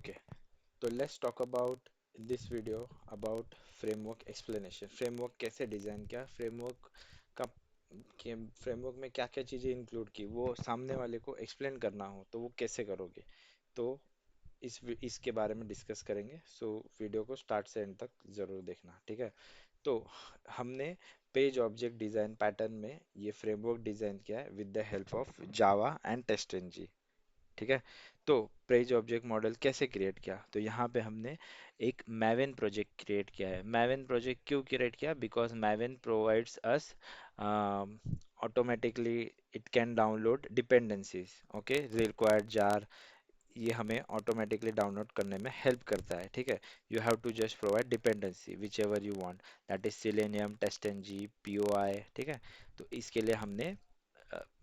Okay, तो let's talk about this video about framework explanation. Framework कैसे design किया, framework का के फ्रेमवर्क में क्या क्या चीज़ें इंक्लूड की, वो सामने वाले को एक्सप्लेन करना हो तो वो कैसे करोगे। तो इसके बारे में डिस्कस करेंगे। सो वीडियो को स्टार्ट से एंड तक जरूर देखना, ठीक है। तो हमने पेज ऑब्जेक्ट डिजाइन पैटर्न में ये फ्रेमवर्क डिजाइन किया है with the help of Java and test, ठीक है। तो पेज ऑब्जेक्ट मॉडल कैसे क्रिएट किया, तो यहाँ पे हमने एक मैवेन प्रोजेक्ट क्रिएट किया है। मैवेन प्रोजेक्ट क्यों क्रिएट किया, because Maven provides us automatically it can download dependencies. Okay, required jar, ये हमें ऑटोमेटिकली डाउनलोड करने में हेल्प करता है, ठीक है। You have to just provide dependency whichever you want, that is Selenium, TestNG, POI, ठीक है। तो इसके लिए हमने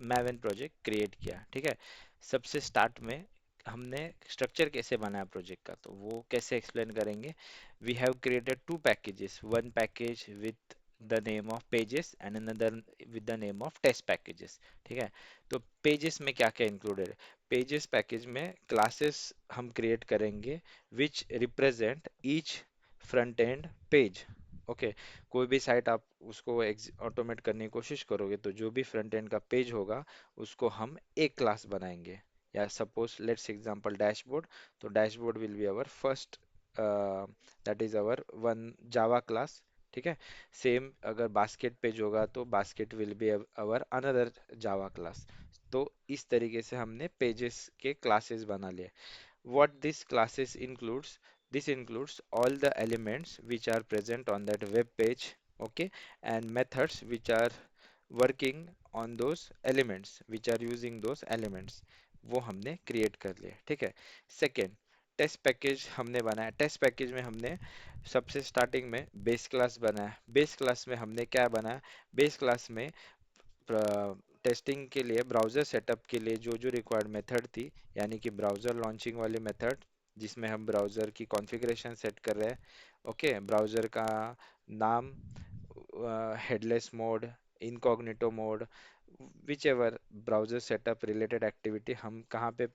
मैवन प्रोजेक्ट क्रिएट किया, ठीक है। सबसे स्टार्ट में हमने स्ट्रक्चर कैसे बनाया प्रोजेक्ट का, तो वो कैसे एक्सप्लेन करेंगे। We have created two packages, one package with the name of pages and another with the name of test packages, ठीक है। तो पेजेस में क्या क्या इंक्लूडेड है, पेजेस पैकेज में क्लासेस हम क्रिएट करेंगे which represent each front end page. Okay, कोई भी साइट आप उसको ऑटोमेट करने की कोशिश करोगे तो जो भी फ्रंट एंड का पेज होगा उसको हम एक क्लास बनाएंगे। या सपोज लेट्स एग्जांपल डैशबोर्ड, तो dashboard will be our first, that is our one Java class, ठीक है। सेम अगर बास्केट पेज होगा तो basket will be our another Java class. तो इस तरीके से हमने पेजेस के क्लासेस बना लिए। What this classes includes, this includes all the elements which are present on that web page, okay, and methods which are working on those elements, which are using those elements, वो हमने create कर लिए, ठीक है। Second, test package हमने बनाया। Test package में हमने सबसे स्टार्टिंग में बेस क्लास बनाया। बेस क्लास में हमने क्या बनाया, बेस क्लास में टेस्टिंग के लिए, ब्राउज़र सेटअप के लिए जो जो रिक्वायर्ड मेथड थी, यानी कि ब्राउज़र लॉन्चिंग वाली मेथड जिसमें हम ब्राउज़र की कॉन्फ़िगरेशन सेट कर रहे हैं, ओके, ब्राउज़र का नाम, headless mode, incognito mode, which ever browser setup related activity हम कहाँ पे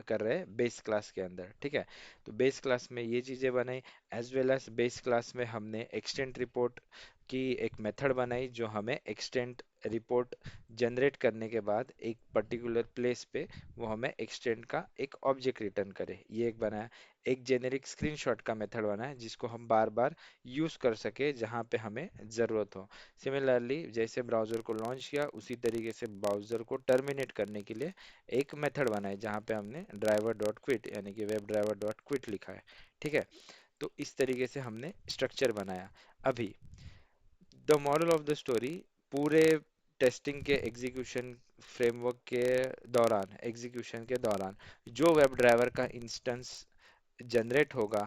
कर रहे हैं, बेस क्लास के अंदर, ठीक है। तो बेस क्लास में ये चीज़ें बनाई, as well as base class में हमने एक्सटेंट रिपोर्ट की एक मेथड बनाई जो हमें एक्सटेंट रिपोर्ट जनरेट करने के बाद एक पर्टिकुलर प्लेस पे वो हमें एक्सटेंड का एक ऑब्जेक्ट रिटर्न करे, ये एक बनाया। एक जेनेरिक स्क्रीनशॉट का मेथड बनाया जिसको हम बार बार यूज कर सके जहाँ पे हमें ज़रूरत हो। सिमिलरली जैसे ब्राउज़र को लॉन्च किया उसी तरीके से ब्राउज़र को टर्मिनेट करने के लिए एक मेथड बनाई जहाँ पे हमने ड्राइवर डॉट क्विट यानी कि वेब ड्राइवर डॉट क्विट लिखा है, ठीक है। तो इस तरीके से हमने स्ट्रक्चर बनाया। अभी the moral of the story, पूरे टेस्टिंग के एग्जीक्यूशन फ्रेमवर्क के दौरान, एग्जीक्यूशन के दौरान जो वेब ड्राइवर का इंस्टेंस जनरेट होगा,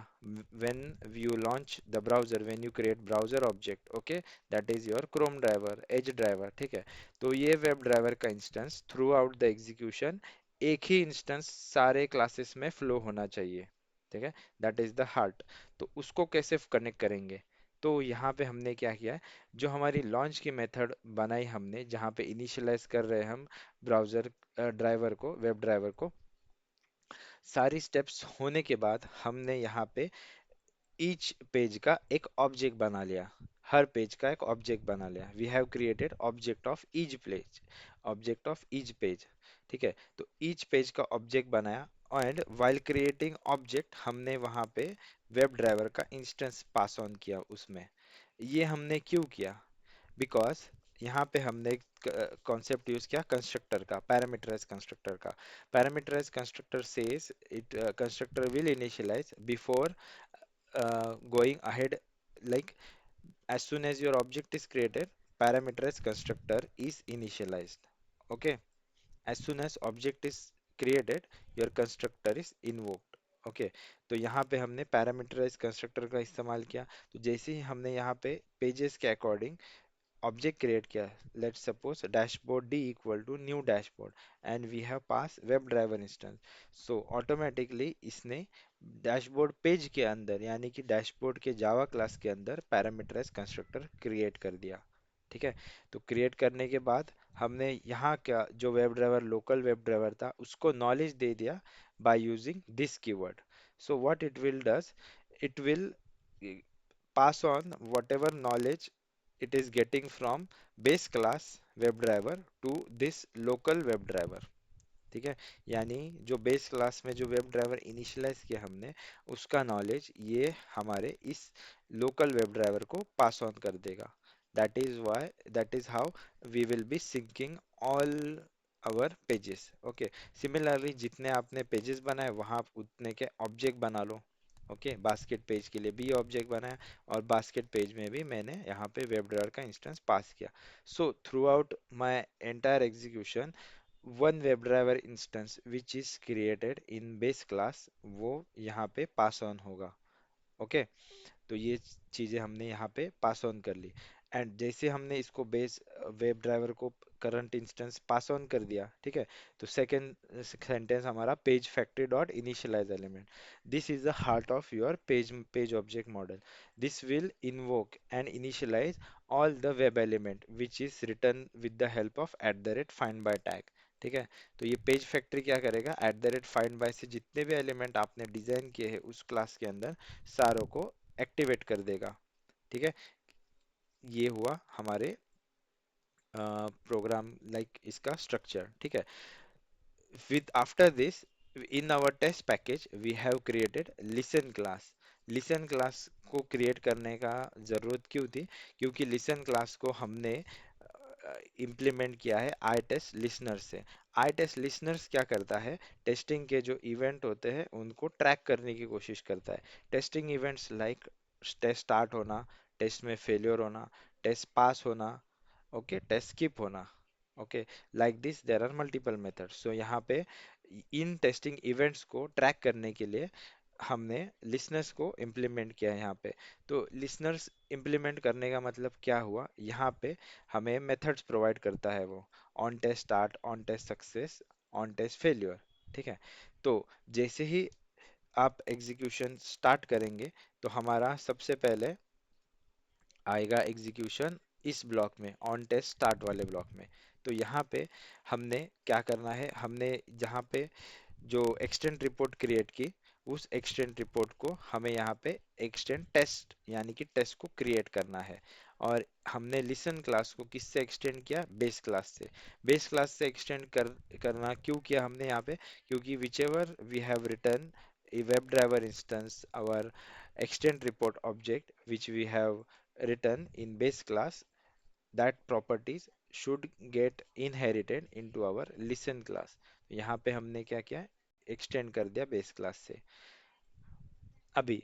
when you launch the browser, when you create browser object, okay, that is your chrome driver, edge driver, ठीक है। तो ये वेब ड्राइवर का instance through out the execution एक ही इंस्टेंस सारे क्लासेस में फ्लो होना चाहिए, ठीक है। That is the heart. तो उसको कैसे कनेक्ट करेंगे, तो यहाँ पे हमने क्या किया है, जो हमारी लॉन्च की मेथड बनाई हमने जहाँ पे इनिशियलाइज कर रहे हैं हम ब्राउजर ड्राइवर को, वेब ड्राइवर को, सारी स्टेप्स होने के बाद हमने यहाँ पे ईच पेज का एक ऑब्जेक्ट बना लिया। हर पेज का एक ऑब्जेक्ट बना लिया। We have created object of each page, object of each page, ठीक है। तो ईच पेज का ऑब्जेक्ट बनाया, एंड वाइल क्रिएटिंग ऑब्जेक्ट हमने वहाँ पे वेब ड्राइवर का इंस्टेंस पास ऑन किया उसमें। ये हमने क्यों किया, बिकॉज यहाँ पे हमने कॉन्सेप्ट यूज किया कंस्ट्रक्टर का, पैरामीटराइज कंस्ट्रक्टर का। Parameterize constructor says it, constructor will initialize before going ahead, like as soon as your object is created, parameterized constructor is initialized, okay, as soon as object is created your constructor is invoked, okay। तो यहाँ पे हमने parameterise constructor का इस्तेमाल किया। तो जैसे ही हमने यहाँ पे पेजेस के अकॉर्डिंग ऑब्जेक्ट क्रिएट किया, let's suppose dashboard D equal to new dashboard and we have pass web driver instance, so automatically इसने डैशबोर्ड पेज के अंदर यानी कि डैशबोर्ड के जावा क्लास के अंदर पैरामीटराइज कंस्ट्रक्टर क्रिएट कर दिया, ठीक है। तो क्रिएट करने के बाद हमने यहाँ क्या, जो web driver local web driver था उसको नॉलेज दे दिया by using this keyword. So what it will does, it will eh, pass on whatever knowledge it is getting from base class WebDriver to this local WebDriver. ठीक है, यानी जो base class में जो web driver initialise किया हमने, उसका knowledge ये हमारे इस लोकल वेब ड्राइवर को पास ऑन कर देगा. That is how we will be syncing all our pages. Okay, similarly जितने आपने पेजेस बनाए वहां आप उतने के ऑब्जेक्ट बना लो. ओके, बास्केट पेज के लिए भी ऑब्जेक्ट बनाया, और बास्केट पेज में भी मैंने यहाँ पे वेब ड्राइवर का इंस्टेंस पास किया. So through out my entire execution, one WebDriver instance which is created in base class, वो यहाँ पे पास ऑन होगा. ओके, तो ये चीजें हमने यहाँ पे पास ऑन कर ली. एंड जैसे हमने इसको बेस वेब ड्राइवर को करंट इंस्टेंस पास ऑन कर दिया, ठीक है, तो सेकंड सेंटेंस हमारा page factory dot initialize element. This is the heart of your page object model. This will invoke and initialize all the web element which is return with the help of at the rate find by tag. ठीक है, तो ये page factory क्या करेगा, at the rate find by से जितने भी element आपने डिजाइन किए हैं उस क्लास के अंदर सारों को एक्टिवेट कर देगा. ठीक है, ये हुआ हमारे प्रोग्राम लाइक इसका स्ट्रक्चर. ठीक है, with after this, in our test package we have created listen class. listen class को create करने का जरूरत क्यों थी, क्योंकि listen class को हमने इम्प्लीमेंट किया है आई टेस्ट लिसनर से. आई टेस्ट लिसनर्स क्या करता है, टेस्टिंग के जो इवेंट होते हैं उनको ट्रैक करने की कोशिश करता है. Testing events like test start होना, टेस्ट में फेलियर होना, टेस्ट पास होना, ओके, टेस्ट स्किप होना. Okay, like this there are multiple methods. So यहाँ पे इन टेस्टिंग इवेंट्स को ट्रैक करने के लिए हमने लिसनर्स को इम्प्लीमेंट किया है यहाँ पे. तो लिसनर्स इम्प्लीमेंट करने का मतलब क्या हुआ, यहाँ पे हमें मेथड्स प्रोवाइड करता है वो, on test start, on test success, on test failure. ठीक है, तो जैसे ही आप एग्जीक्यूशन स्टार्ट करेंगे तो हमारा सबसे पहले आएगा एग्जीक्यूशन इस ब्लॉक में, ऑन टेस्ट स्टार्ट वाले ब्लॉक में. तो यहाँ पे हमने क्या करना है, हमने जहाँ पे जो एक्सटेंड रिपोर्ट क्रिएट की, उस एक्सटेंड रिपोर्ट को हमें यहाँ पे एक्सटेंड टेस्ट यानी कि टेस्ट को क्रिएट करना है. और हमने लिसन क्लास को किससे एक्सटेंड किया, बेस क्लास से. बेस क्लास से एक्सटेंड करना क्यों किया हमने यहाँ पे, क्योंकि whichever we have return a WebDriver instance, our extend report object which we have written in base class, that properties should get inherited into our listen class. यहाँ पे हमने क्या किया, एक्सटेंड कर दिया बेस क्लास से. अभी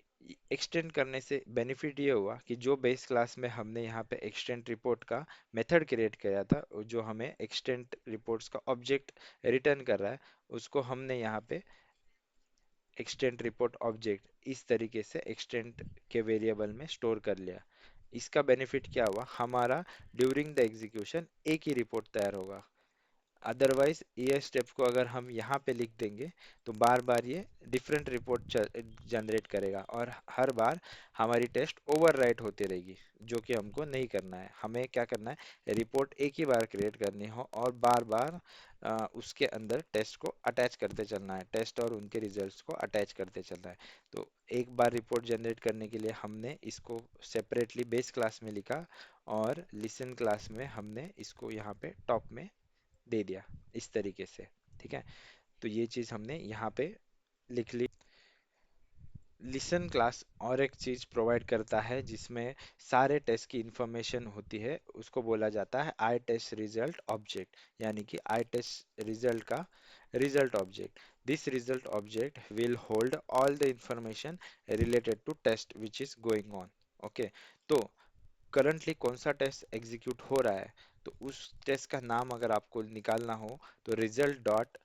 extend करने से बेनिफिट ये हुआ कि जो बेस क्लास में हमने यहाँ पे एक्सटेंड रिपोर्ट का मेथड क्रिएट किया था, जो हमें एक्सटेंड रिपोर्ट्स का ऑब्जेक्ट रिटर्न कर रहा है, उसको हमने यहाँ पे एक्सटेंड रिपोर्ट ऑब्जेक्ट इस तरीके से एक्सटेंड के वेरिएबल में स्टोर कर लिया. इसका बेनिफिट क्या हुआ, हमारा ड्यूरिंग द एग्जीक्यूशन एक ही रिपोर्ट तैयार होगा. अदरवाइज ये स्टेप को अगर हम यहाँ पे लिख देंगे तो बार बार ये डिफरेंट रिपोर्ट जनरेट करेगा, और हर बार हमारी टेस्ट ओवरराइट होती रहेगी, जो कि हमको नहीं करना है. हमें क्या करना है, रिपोर्ट एक ही बार क्रिएट करनी हो और बार बार उसके अंदर टेस्ट को अटैच करते चलना है, टेस्ट और उनके रिजल्ट्स को अटैच करते चलना है. तो एक बार रिपोर्ट जनरेट करने के लिए हमने इसको सेपरेटली बेस क्लास में लिखा, और लिसन क्लास में हमने इसको यहाँ पे टॉप में दे दिया इस तरीके से. ठीक है, तो ये चीज हमने यहाँ पे लिख ली. लिसन क्लास और एक चीज प्रोवाइड करता है जिसमें सारे टेस्ट की इंफॉर्मेशन होती है, उसको बोला जाता है आई टेस्ट रिजल्ट ऑब्जेक्ट, यानी कि आई टेस्ट रिजल्ट का result object. This result object will hold all the information related to test which is going on. Okay, तो करंटली कौन सा टेस्ट एग्जीक्यूट हो रहा है, तो उस टेस्ट का नाम अगर आपको निकालना हो तो result dot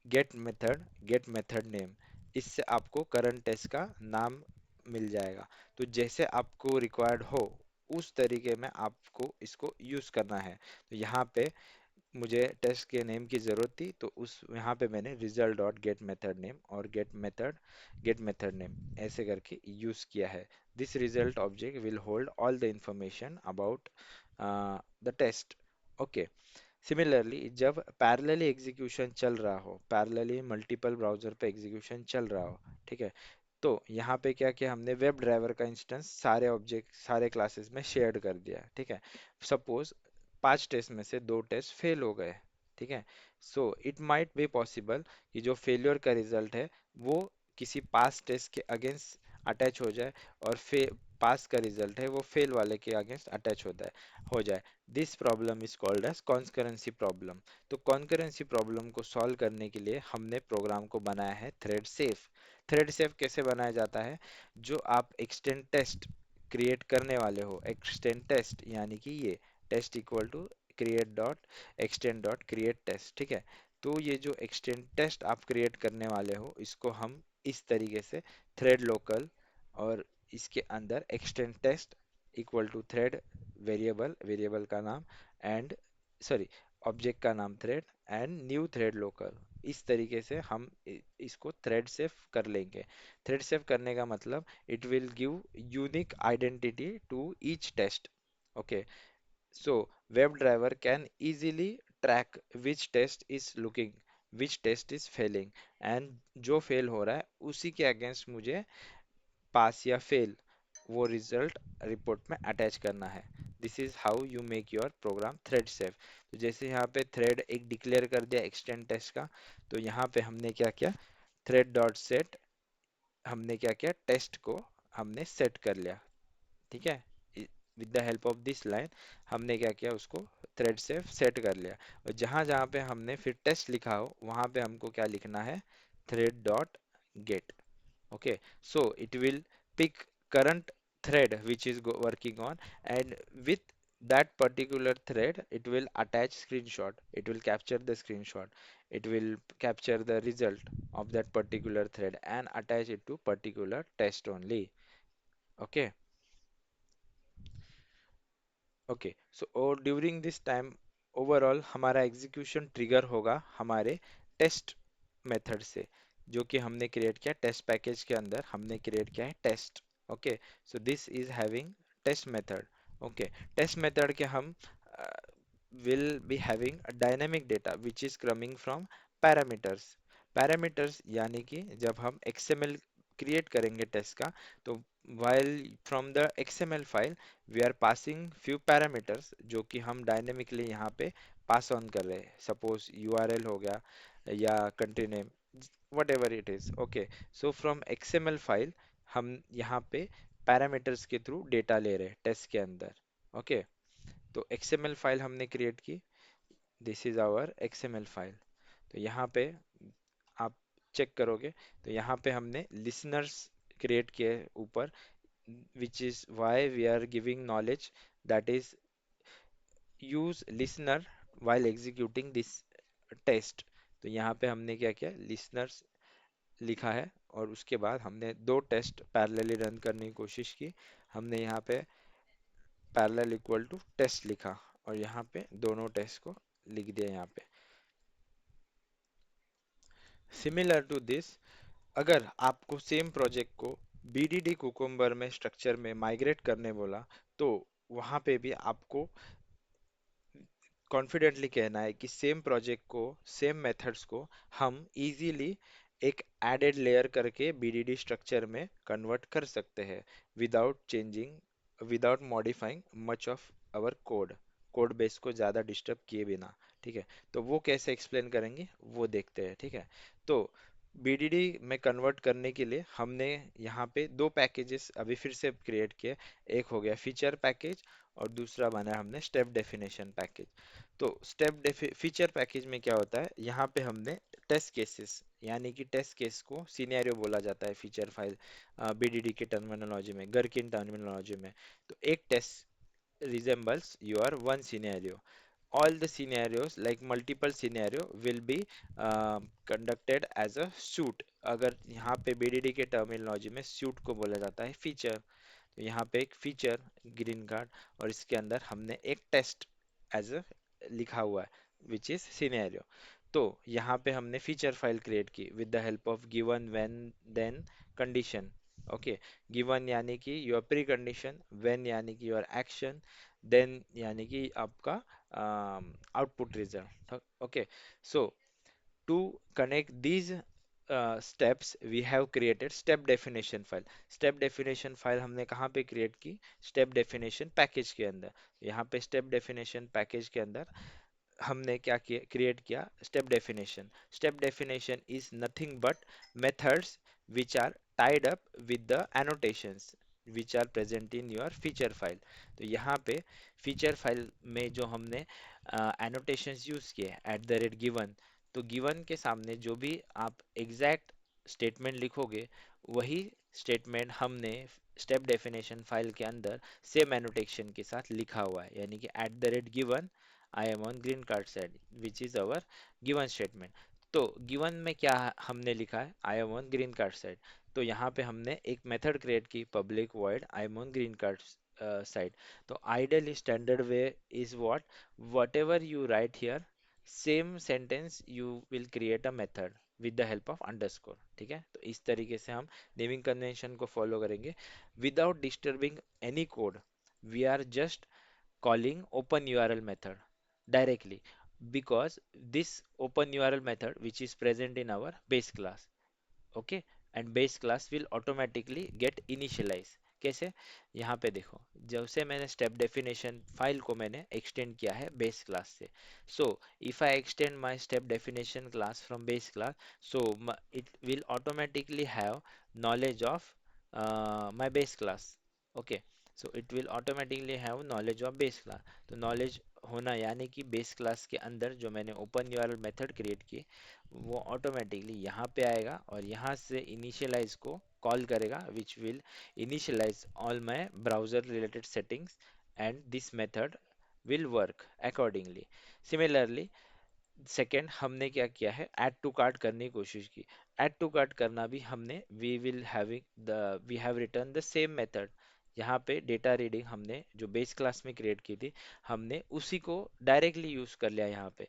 get method name, इससे आपको करंट टेस्ट का नाम मिल जाएगा. तो जैसे आपको रिक्वायर्ड हो उस तरीके में आपको इसको यूज करना है. तो यहाँ पे मुझे टेस्ट के नेम की जरूरत थी, तो उस यहाँ पे मैंने result dot get method name और गेट मेथड नेम ऐसे करके यूज किया है. This result object will hold all the information about the test. Okay, similarly जब पैरेलली एग्जीक्यूशन चल रहा हो, पैरेलली मल्टीपल ब्राउजर पे एग्जीक्यूशन चल रहा हो, ठीक है, तो यहाँ पे क्या किया हमने, वेब ड्राइवर का इंस्टेंस सारे ऑब्जेक्ट सारे क्लासेस में शेयर कर दिया, ठीक है। सपोज 5 टेस्ट में से 2 टेस्ट फेल हो गए, ठीक है, so it might be possible कि जो फेलियर का रिजल्ट है वो किसी पास टेस्ट के अगेंस्ट अटैच हो जाए, और पास का रिजल्ट है वो फेल वाले के अगेंस्ट अटैच हो जाए। This problem is called as concurrency problem. तो कॉन्करेंसी प्रॉब्लम को सॉल्व करने के लिए हमने प्रोग्राम को बनाया है थ्रेड सेफ। थ्रेड सेफ कैसे बनाया जाता है? जो आप एक्सटेंड टेस्ट क्रिएट करने वाले हो, एक्सटेंड टेस्ट यानी कि ये test equal to create dot extend dot create test, ठीक है। तो ये जो एक्सटेंड टेस्ट आप क्रिएट करने वाले हो इसको हम इस तरीके से थ्रेड लोकल, और इसके अंदर extend test equal to thread variable, variable का नाम एंड सॉरी ऑब्जेक्ट का नाम thread and new thread local, इस तरीके से हम इसको थ्रेड सेफ कर लेंगे। थ्रेड सेफ करने का मतलब it will give unique identity to each test. Okay, so WebDriver can easily track which test is looking, which test is failing, and जो फेल हो रहा है उसी के अगेंस्ट मुझे पास या फेल वो रिजल्ट रिपोर्ट में अटैच करना है। This is how you make your program thread safe. तो जैसे यहाँ पे थ्रेड एक डिक्लेयर कर दिया एक्सटेंड टेस्ट का, तो यहाँ पे हमने क्या किया, थ्रेड डॉट सेट, हमने क्या किया, टेस्ट को हमने सेट कर लिया, ठीक है। With the help of this line हमने क्या किया, उसको थ्रेड से सेट कर लिया। और जहां जहां पे हमने फिर टेस्ट लिखा हो वहां पे हमको क्या लिखना है, thread dot get. Okay, so it will pick current thread which is working on, and with that particular thread it will attach screenshot, it will capture the screenshot, it will capture the result of that particular thread and attach it to particular test only. Okay. Okay, so और during this time overall हमारा execution trigger होगा हमारे test method से, जो कि हमने create किया test package के अंदर, हमने क्रिएट किया है test. Okay, so this is having test method. Okay, test method के हम will be having a dynamic data which is coming from parameters। parameters यानी कि जब हम XML क्रिएट करेंगे टेस्ट का, तो while from the XML file we are passing few parameters जो कि हम डायनेमिकली यहाँ पे पास ऑन कर रहे हैं, सपोज URL हो गया या country name, whatever it is। Okay, so from XML file हम यहाँ पे पैरामीटर्स के थ्रू डेटा ले रहे हैं टेस्ट के अंदर। ओके, तो XML फाइल हमने क्रिएट की, this is our XML file. तो यहाँ पे आप चेक करोगे तो यहाँ पे हमने लिसनर्स क्रिएट किए ऊपर, which is why we are giving knowledge, that is use listener while executing this test। तो यहाँ पे हमने क्या किया, listeners लिखा है, और उसके बाद हमने 2 टेस्ट पैरेलली रन करने की कोशिश की। हमने यहाँ पे पैरेलल इक्वल टू टेस्ट लिखा, और यहाँ पे दोनों टेस्ट को लिख दिया यहाँ पे। सिमिलर टू दिस, अगर आपको सेम प्रोजेक्ट को BDD कुकुम्बर में स्ट्रक्चर में माइग्रेट करने बोला, तो वहाँ पे भी आपको कॉन्फिडेंटली कहना है कि सेम प्रोजेक्ट को, सेम मेथड्स को हम इजीली एक एडेड लेयर करके BDD स्ट्रक्चर में कन्वर्ट कर सकते हैं, without changing, without modifying much of our code, code base को ज़्यादा डिस्टर्ब किए बिना, ठीक है। तो वो कैसे एक्सप्लेन करेंगे वो देखते हैं, ठीक है। तो BDD में कन्वर्ट करने के लिए हमने यहाँ पे 2 पैकेजेस अभी फिर से क्रिएट किए। एक हो गया फीचर पैकेज, और दूसरा बनाया हमने स्टेप डेफिनेशन पैकेज। तो फीचर पैकेज में क्या होता है, यहाँ पे हमने टेस्ट केसेस, यानी कि टेस्ट केस को सिनेरियो बोला जाता है फीचर फाइल BDD के टर्मिनोलॉजी में, गर्किन टर्मिनोलॉजी में। तो एक test resembles your one scenario, all the scenarios like multiple scenario will be conducted as a suit। अगर यहाँ पे BDD के टर्मिनोलॉजी में suit को बोला जाता है फीचर, तो यहाँ पे एक फीचर ग्रीन कार्ड, और इसके अंदर हमने एक टेस्ट एज अ लिखा हुआ है विच इज सिनेरियो। तो यहाँ पे हमने फीचर फाइल क्रिएट की with the help of given when then condition. Okay, given यानी कि योर प्री कंडीशन, व्हेन यानी कि योर एक्शन, देन यानी कि आपका output result. Okay, so to connect these steps, we have created step definition file. Step definition file हमने कहाँ पे create की? Step definition package के अंदर. यहाँ पे step definition package के अंदर हमने क्या किया, क्रिएट किया step definition. Step definition is nothing but methods which are tied up with the annotations which are present in your feature file. तो यहाँ पे फीचर फाइल में जो हमने एनोटेशंस यूज किए एट द रेट गिवन, तो given के सामने जो भी आप एग्जैक्ट स्टेटमेंट लिखोगे, वही स्टेटमेंट हमने स्टेप डेफिनेशन फाइल के अंदर सेम एनोटेशन के साथ लिखा हुआ है. यानी कि eight the rate given I am on green card side, which is our given statement. तो given में क्या हमने लिखा है? I am on green card side. तो यहाँ पे हमने एक मेथड क्रिएट की, public void I am on green card side. तो ideally standard way is what? Whatever you write here, same sentence you will create a method with the help of underscore. ठीक है, तो इस तरीके से हम naming convention को follow करेंगे without disturbing any code. We are just calling open URL method directly, because this open URL method which is present in our base class, okay, and base class will automatically get initialize. कैसे? यहाँ पे देखो, जब से मैंने step definition file को मैंने extend किया है बेस क्लास से, so if I extend my step definition class from base class, so it will automatically have knowledge of my base class. Okay, so it will automatically have knowledge of base class. तो knowledge होना यानी कि base class के अंदर जो मैंने open URL method create की, वो ऑटोमेटिकली यहाँ पे आएगा और यहाँ से इनिशियलाइज को कॉल करेगा, which will initialize all my browser related settings and this method will work accordingly. Similarly second हमने क्या किया है, ऐड टू कार्ट करने की कोशिश की. ऐड टू कार्ट करना भी हमने, we have return the same method. यहाँ पे डेटा रीडिंग हमने जो बेस क्लास में क्रिएट की थी, हमने उसी को डायरेक्टली यूज कर लिया यहाँ पे.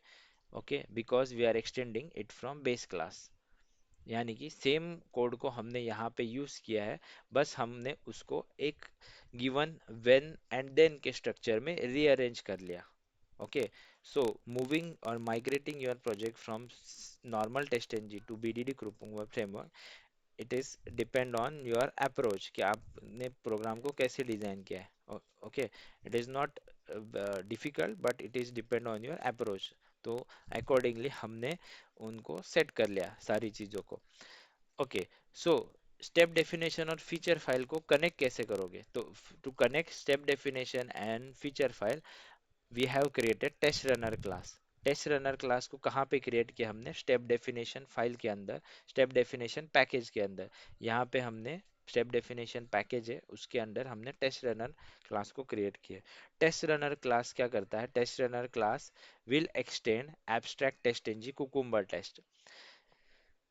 Okay, because we are extending it from base class. यानी कि सेम कोड को हमने यहाँ पे यूज किया है, बस हमने उसको एक गिवन व्हेन एंड देन के स्ट्रक्चर में रीअरेंज कर लिया. Okay, so moving or migrating your project from normal TestNG to BDD Krupungwa framework, it is depend on your approach कि आपने प्रोग्राम को कैसे डिजाइन किया है. Okay, it is not difficult but it is depend on your approach. तो accordingly हमने उनको set कर लिया सारी चीज़ों को. ओके, सो स्टेप डेफिनेशन और फीचर फाइल को कनेक्ट कैसे करोगे? तो to connect step definition and feature file, we have created test runner class. Test runner class को कहाँ पे क्रिएट किया हमने? स्टेप डेफिनेशन फाइल के अंदर, स्टेप डेफिनेशन पैकेज के अंदर. यहाँ पे हमने स्टेप डेफिनेशन पैकेज है, उसके अंदर हमने टेस्ट रनर क्लास को क्रिएट किया. टेस्ट रनर क्लास क्या करता है? Test runner class will extend abstract TestNG cucumber test.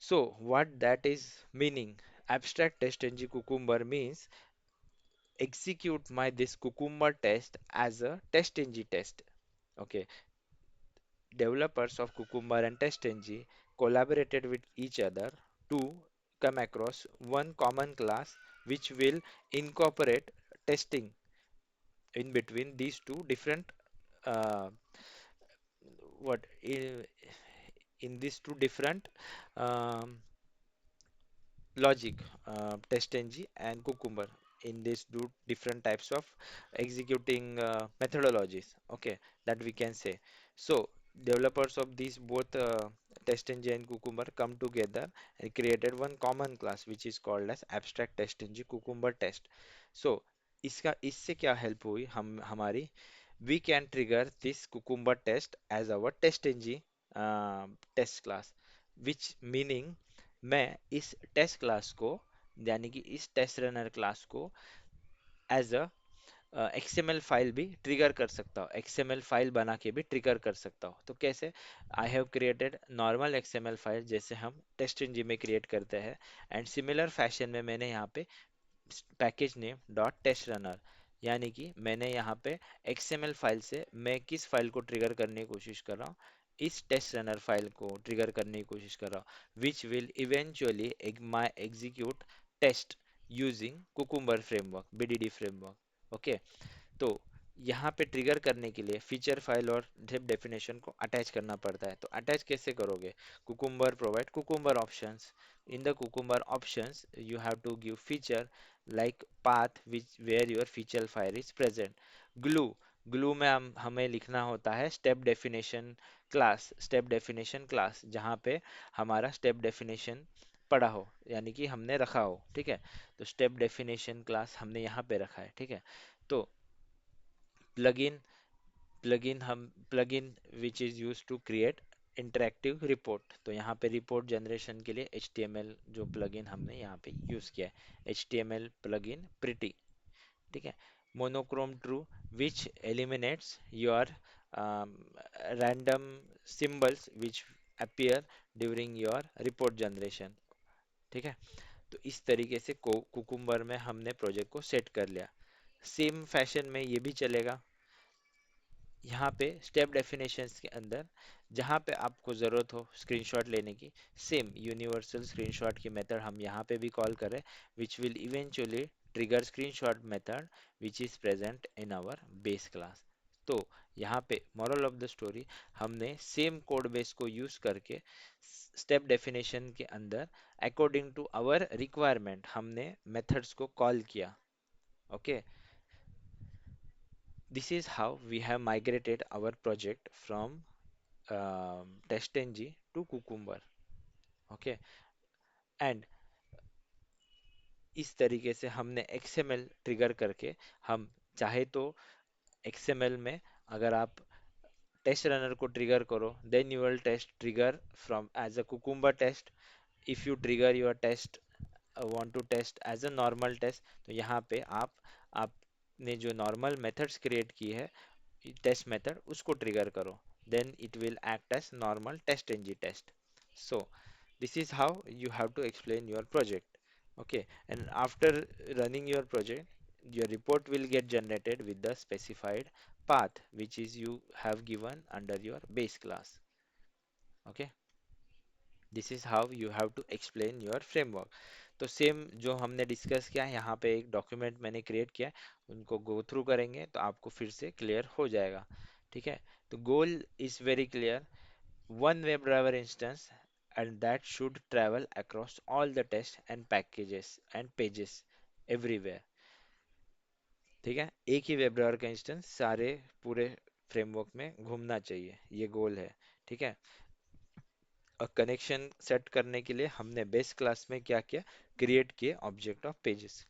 So what that is meaning? Abstract test ng cucumber means execute my this cucumber test as a test ng test. Okay, developers of cucumber and test ng collaborated with each other to come across one common class which will incorporate testing in between these two different uh, what in these two different um, logic, TestNG and Cucumber. In these two different types of executing methodologies, okay, that we can say. So developers of these both TestNG and Cucumber come together and created one common class which is called as abstract TestNG Cucumber test. So इसका इससे क्या help हुई हम हमारी? We can trigger this Cucumber test as our TestNG test class, which meaning मैं इस test class को, यानी कि इस टेस्ट रनर क्लास को एज अ एक्सएमएल फाइल भी ट्रिगर कर सकता हूँ, एक्सएमएल फाइल बना के भी ट्रिगर कर सकता हूँ. तो कैसे? I have created normal XML file जैसे हम टेस्ट इंजन में क्रिएट करते हैं, एंड सिमिलर फैशन में मैंने यहाँ पे package name dot test runner, यानी कि मैंने यहाँ पे XML फाइल से मैं किस फाइल को ट्रिगर करने की कोशिश कर रहा हूँ? इस टेस्ट रनर फाइल को ट्रिगर करने की कोशिश कर रहा हूँ, which will eventually my execute test using cucumber framework, BDD framework. Okay, तो यहाँ पे ट्रिगर करने के लिए फीचर फाइल और ज़िप डेफिनेशन को अटैच करना पड़ता है। तो अटैच कैसे करोगे? Cucumber provide cucumber options. In the cucumber options you have to give feature like path which where your feature file is present. Glue, glue में हम हमें लिखना होता है स्टेप डेफिनेशन क्लास, जहाँ पे हमारा स्टेप डेफिनेशन पड़ा हो, यानी कि हमने रखा हो, ठीक है। तो स्टेप डेफिनेशन क्लास हमने यहाँ पे रखा है, ठीक है। तो plugin, plugin which is use to create interactive report. तो यहाँ पे रिपोर्ट जनरेशन के लिए HTML जो प्लगइन हमने यहाँ पे यूज किया है, HTML प्लगइन प्रिटी, ठीक है। Monochrome true which eliminates your random symbols which appear during your report generation, ठीक है। तो इस तरीके से कुकुम्बर में हमने प्रोजेक्ट को सेट कर लिया। सेम फैशन में ये भी चलेगा। यहाँ पे स्टेप डेफिनेशंस के अंदर जहाँ पे आपको ज़रूरत हो स्क्रीनशॉट लेने की, सेम यूनिवर्सल स्क्रीनशॉट की मेथड हम यहाँ पे भी कॉल करें, which will eventually trigger screenshot method which is present in our base class. तो यहाँ पे मॉरल ऑफ द स्टोरी, हमने सेम कोड बेस को यूज करके स्टेप डेफिनेशन के अंदर अकॉर्डिंग टू आवर रिक्वायरमेंट हमने मेथड्स को कॉल किया। Okay, this is how we have migrated our project from TestNG to Cucumber. Okay, and इस तरीके से हमने XML ट्रिगर करके हम चाहे तो XML में अगर आप टेस्ट रनर को ट्रिगर करो, then you will test trigger from as a Cucumber test. If you trigger your test want to test as a normal test, तो यहाँ पे आपने जो नॉर्मल मेथड्स क्रिएट की है टेस्ट मेथड उसको ट्रिगर करो, then it will act as normal test ng test. So this is how you have to explain your project. Okay, and after running your project, your report will get generated with the specified path which is you have given under your base class. Okay, this is how you have to explain your framework. तो same जो हमने discuss किया है, यहाँ पे एक document मैंने create किया है, उनको गो थ्रू करेंगे तो आपको फिर से क्लियर हो जाएगा, ठीक है। तो goal is very clear, one web driver instance and that should travel across all the test and packages and pages everywhere, ठीक है। एक ही वेब ड्राइवर का इंस्टेंस सारे पूरे फ्रेमवर्क में घूमना चाहिए, ये गोल है, ठीक है। और कनेक्शन सेट करने के लिए हमने बेस क्लास में क्या किया, क्रिएट किए ऑब्जेक्ट ऑफ पेजेस,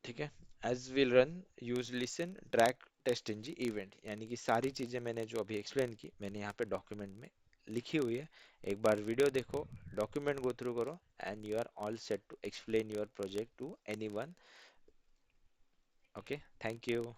ठीक है। As will run use listen track TestNG event, यानी कि सारी चीजें मैंने जो अभी एक्सप्लेन की मैंने यहाँ पे डॉक्यूमेंट में लिखी हुई है। एक बार वीडियो देखो, डॉक्यूमेंट गो थ्रू करो, and you are all set to explain your project to anyone. Okay, thank you.